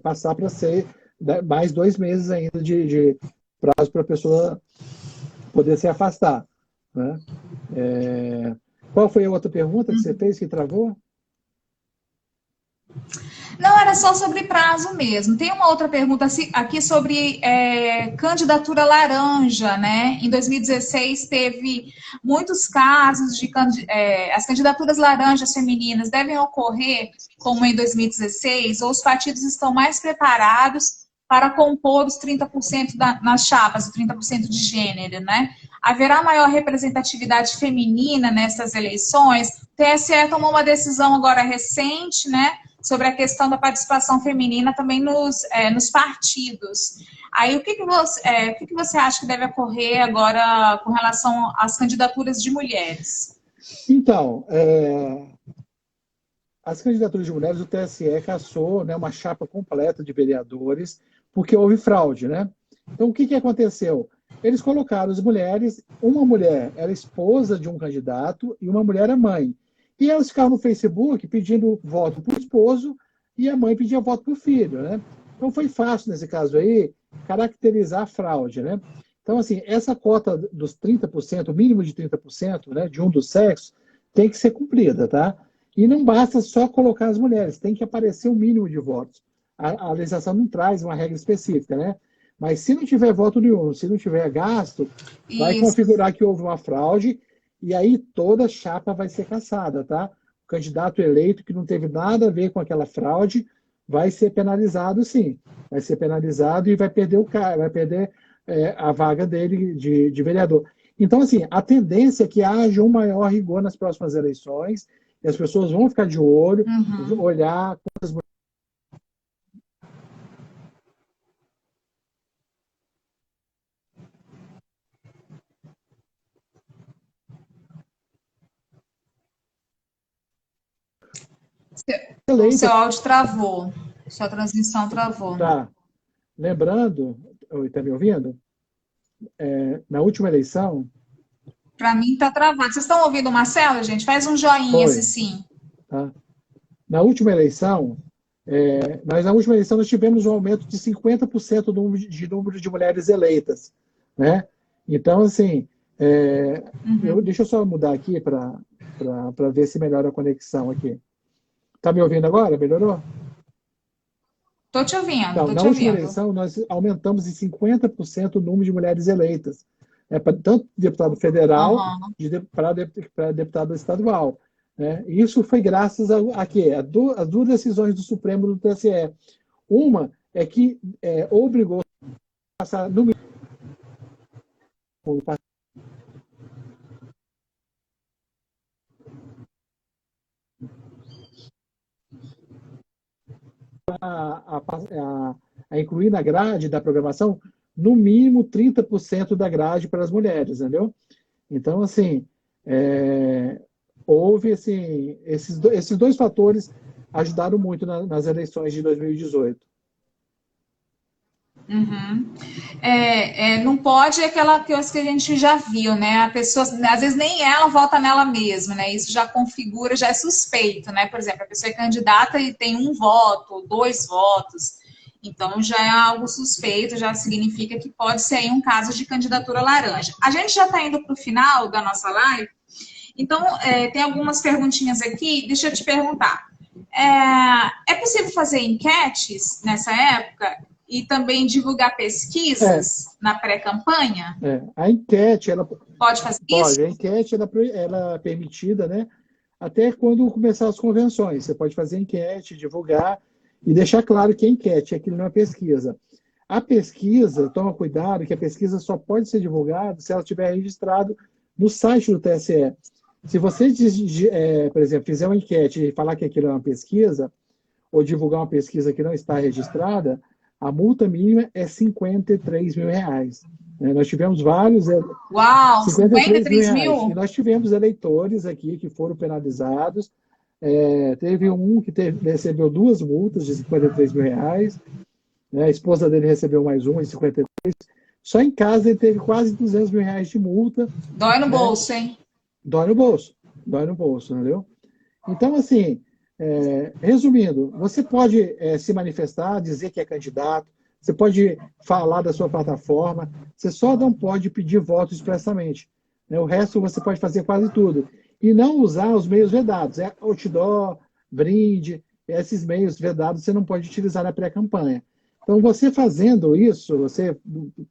passar para ser, né, mais 2 meses ainda de prazo para a pessoa poder se afastar. Né? Qual foi a outra pergunta que você fez que travou? Não, era só sobre prazo mesmo. Tem uma outra pergunta aqui sobre candidatura laranja, né? Em 2016 teve muitos casos de as candidaturas laranjas femininas devem ocorrer como em 2016, ou os partidos estão mais preparados para compor os 30% nas chapas, o 30% de gênero, né? Haverá maior representatividade feminina nessas eleições? O TSE tomou uma decisão agora recente, né? Sobre a questão da participação feminina também nos partidos. Aí, o que você acha que deve ocorrer agora com relação às candidaturas de mulheres? Então, as candidaturas de mulheres, o TSE cassou, né, uma chapa completa de vereadores, porque houve fraude, né? Então, o que aconteceu? Eles colocaram as mulheres, uma mulher era esposa de um candidato e uma mulher era mãe. E elas ficavam no Facebook pedindo voto para o esposo e a mãe pedia voto para o filho, né? Então, foi fácil, nesse caso aí, caracterizar a fraude, né? Então, assim, essa cota dos 30%, o mínimo de 30%, né, de um dos sexos, tem que ser cumprida, tá? E não basta só colocar as mulheres, tem que aparecer o mínimo de votos. A legislação não traz uma regra específica, né? Mas se não tiver voto nenhum, se não tiver gasto, vai Isso. configurar que houve uma fraude e aí toda chapa vai ser cassada, tá? O candidato eleito que não teve nada a ver com aquela fraude vai ser penalizado, sim. Vai ser penalizado e vai perder vai perder a vaga dele de vereador. Então, assim, a tendência é que haja um maior rigor nas próximas eleições e as pessoas vão ficar de olho, olhar quantas O seu eleitas. áudio travou, sua transmissão travou. Tá. Lembrando, está me ouvindo? Na última eleição, Para mim está travado. Vocês estão ouvindo o Marcelo, gente? Faz um joinha se foi. sim. Tá? Na última eleição, nós tivemos um aumento de 50% do número de mulheres eleitas, né? Então, assim, deixa eu só mudar aqui para ver se melhora a conexão aqui. Tá me ouvindo agora? Melhorou? Estou te ouvindo, Então, estou na te última ouvindo. eleição, nós aumentamos em 50% o número de mulheres eleitas, tanto deputado federal para deputado estadual. Né? E isso foi graças a quê? A duas decisões do Supremo do TSE. Uma é que obrigou a passar no a incluir na grade da programação no mínimo 30% da grade para as mulheres, entendeu? Então, assim, houve, assim, esses dois fatores ajudaram muito nas eleições de 2018. Não pode aquela coisa que a gente já viu, né? A pessoa, às vezes nem ela vota nela mesma, né? Isso já configura, já é suspeito, né? Por exemplo, a pessoa é candidata e tem 1 voto, 2 votos. Então já é algo suspeito, já significa que pode ser aí um caso de candidatura laranja. A gente já está indo para o final da nossa live, então tem algumas perguntinhas aqui, deixa eu te perguntar. É possível fazer enquetes nessa época e também divulgar pesquisas na pré-campanha? A enquete, ela pode fazer isso? A enquete ela é permitida, né? Até quando começar as convenções. Você pode fazer enquete, divulgar e deixar claro que a enquete, aquilo não é pesquisa. A pesquisa, toma cuidado, que a pesquisa só pode ser divulgada se ela estiver registrada no site do TSE. Se você, por exemplo, fizer uma enquete e falar que aquilo é uma pesquisa, ou divulgar uma pesquisa que não está registrada, a multa mínima é R$53 mil. Nós tivemos vários... Uau, 53 mil? E nós tivemos eleitores aqui que foram penalizados. Teve um que recebeu 2 multas de R$53 mil. Né? A esposa dele recebeu mais uma de 53. Só em casa ele teve quase R$200 mil de multa. Dói no bolso, hein? Dói no bolso, entendeu? Então, assim, resumindo, você pode se manifestar, dizer que é candidato, você pode falar da sua plataforma, você só não pode pedir voto expressamente. Né? O resto você pode fazer quase tudo. E não usar os meios vedados. Outdoor, brinde, esses meios vedados você não pode utilizar na pré-campanha. Então, você fazendo isso, você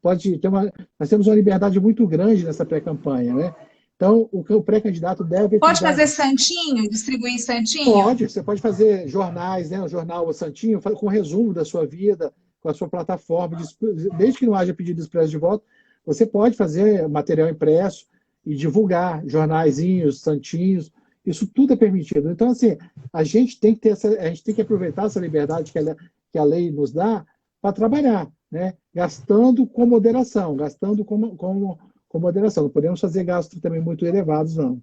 pode ter nós temos uma liberdade muito grande nessa pré-campanha, né? Então, o pré-candidato deve... Pode fazer santinho, distribuir santinho? Pode, você pode fazer jornais, né? O jornal Santinho, com resumo da sua vida, com a sua plataforma, desde que não haja pedido expresso de voto, você pode fazer material impresso e divulgar jornaizinhos, santinhos, isso tudo é permitido. Então, assim, a gente tem que aproveitar essa liberdade que a lei nos dá para trabalhar, né? Gastando com moderação, com moderação. Não podemos fazer gastos também muito elevados, não.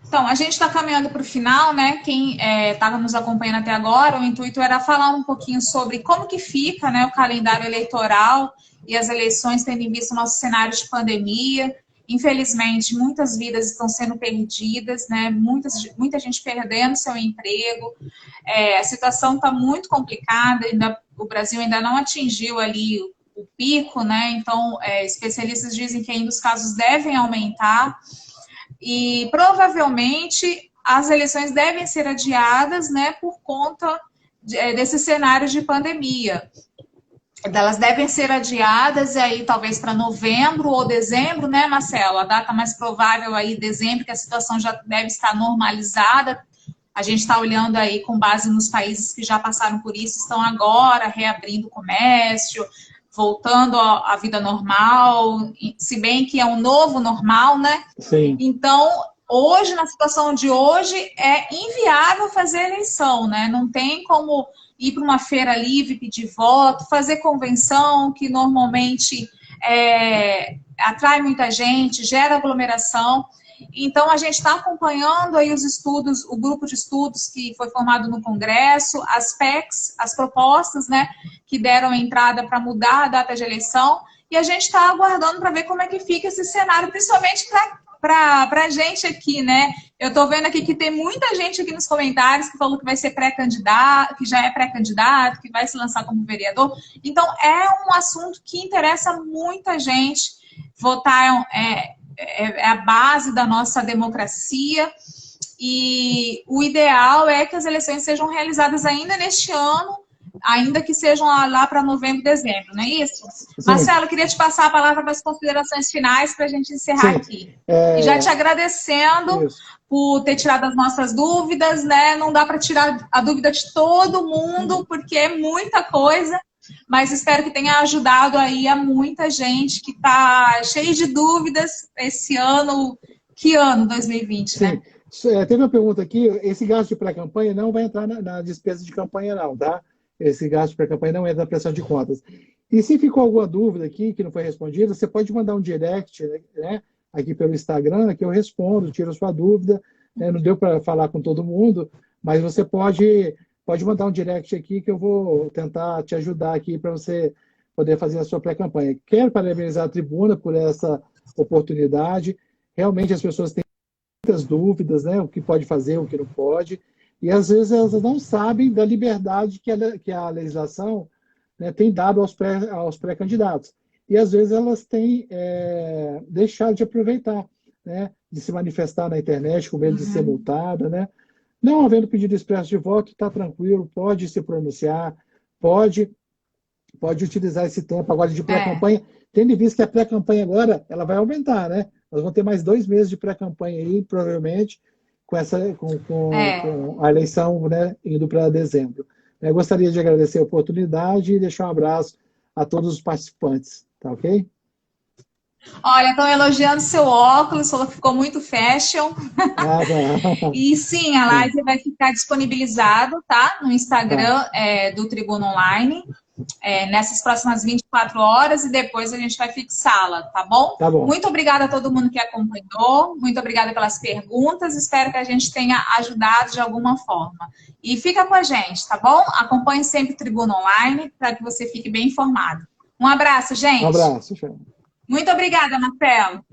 Então, a gente está caminhando para o final, né? Quem estava nos acompanhando até agora, o intuito era falar um pouquinho sobre como que fica, né, o calendário eleitoral e as eleições, tendo em vista o nosso cenário de pandemia. Infelizmente, muitas vidas estão sendo perdidas, né? Muita gente perdendo seu emprego. A situação está muito complicada, o Brasil ainda não atingiu ali o pico, né? Então, especialistas dizem que ainda os casos devem aumentar. E provavelmente as eleições devem ser adiadas, né, por conta desse cenário de pandemia. Elas devem ser adiadas aí talvez para novembro ou dezembro, né, Marcelo? A data mais provável aí dezembro, que a situação já deve estar normalizada. A gente está olhando aí com base nos países que já passaram por isso, estão agora reabrindo o comércio, voltando à vida normal, se bem que é um novo normal, né? Sim. Então, hoje, na situação de hoje, é inviável fazer eleição, né? Não tem como ir para uma feira livre, pedir voto, fazer convenção, que normalmente atrai muita gente, gera aglomeração. Então, a gente está acompanhando aí os estudos, o grupo de estudos que foi formado no Congresso, as PECs, as propostas, né, que deram entrada para mudar a data de eleição, e a gente está aguardando para ver como é que fica esse cenário, principalmente para para a gente aqui, né? Eu estou vendo aqui que tem muita gente aqui nos comentários que falou que vai ser pré-candidato, que já é pré-candidato, que vai se lançar como vereador. Então, é um assunto que interessa muita gente. Votar é a base da nossa democracia. E o ideal é que as eleições sejam realizadas ainda neste ano, ainda que sejam lá para novembro, dezembro, não é isso? Sim. Marcelo, eu queria te passar a palavra para as considerações finais para a gente encerrar aqui. E já te agradecendo por ter tirado as nossas dúvidas, né? Não dá para tirar a dúvida de todo mundo, porque é muita coisa, mas espero que tenha ajudado aí a muita gente que está cheia de dúvidas esse ano. Que ano, 2020, sim, né? Teve uma pergunta aqui, esse gasto de pré-campanha não vai entrar na despesa de campanha não, tá? Esse gasto de pré-campanha não entra na prestação de contas. E se ficou alguma dúvida aqui que não foi respondida, você pode mandar um direct, né, aqui pelo Instagram, que eu respondo, tiro a sua dúvida, né? Não deu para falar com todo mundo, mas você pode mandar um direct aqui que eu vou tentar te ajudar aqui para você poder fazer a sua pré-campanha. Quero parabenizar a tribuna por essa oportunidade. Realmente as pessoas têm muitas dúvidas, né? O que pode fazer, o que não pode. E às vezes elas não sabem da liberdade que a legislação, né, tem dado aos pré-candidatos. E às vezes elas têm deixado de aproveitar, né, de se manifestar na internet com medo de ser multada, né? Não havendo pedido expresso de voto, está tranquilo, pode se pronunciar, pode utilizar esse tempo agora de pré-campanha, tendo em vista que a pré-campanha agora ela vai aumentar, né? Nós vamos ter mais 2 meses de pré-campanha aí, provavelmente, com a eleição, né, indo para dezembro. Eu gostaria de agradecer a oportunidade e deixar um abraço a todos os participantes, tá ok? Olha, estão elogiando seu óculos, falou que ficou muito fashion. E sim, a live vai ficar disponibilizado, tá? No Instagram do Tribuna Online, nessas próximas 24 horas, e depois a gente vai fixá-la, tá bom? Tá bom. Muito obrigada a todo mundo que acompanhou, muito obrigada pelas perguntas, espero que a gente tenha ajudado de alguma forma. E fica com a gente, tá bom? Acompanhe sempre o Tribuna Online, para que você fique bem informado. Um abraço, gente. Um abraço, Sharon. Muito obrigada, Marcelo.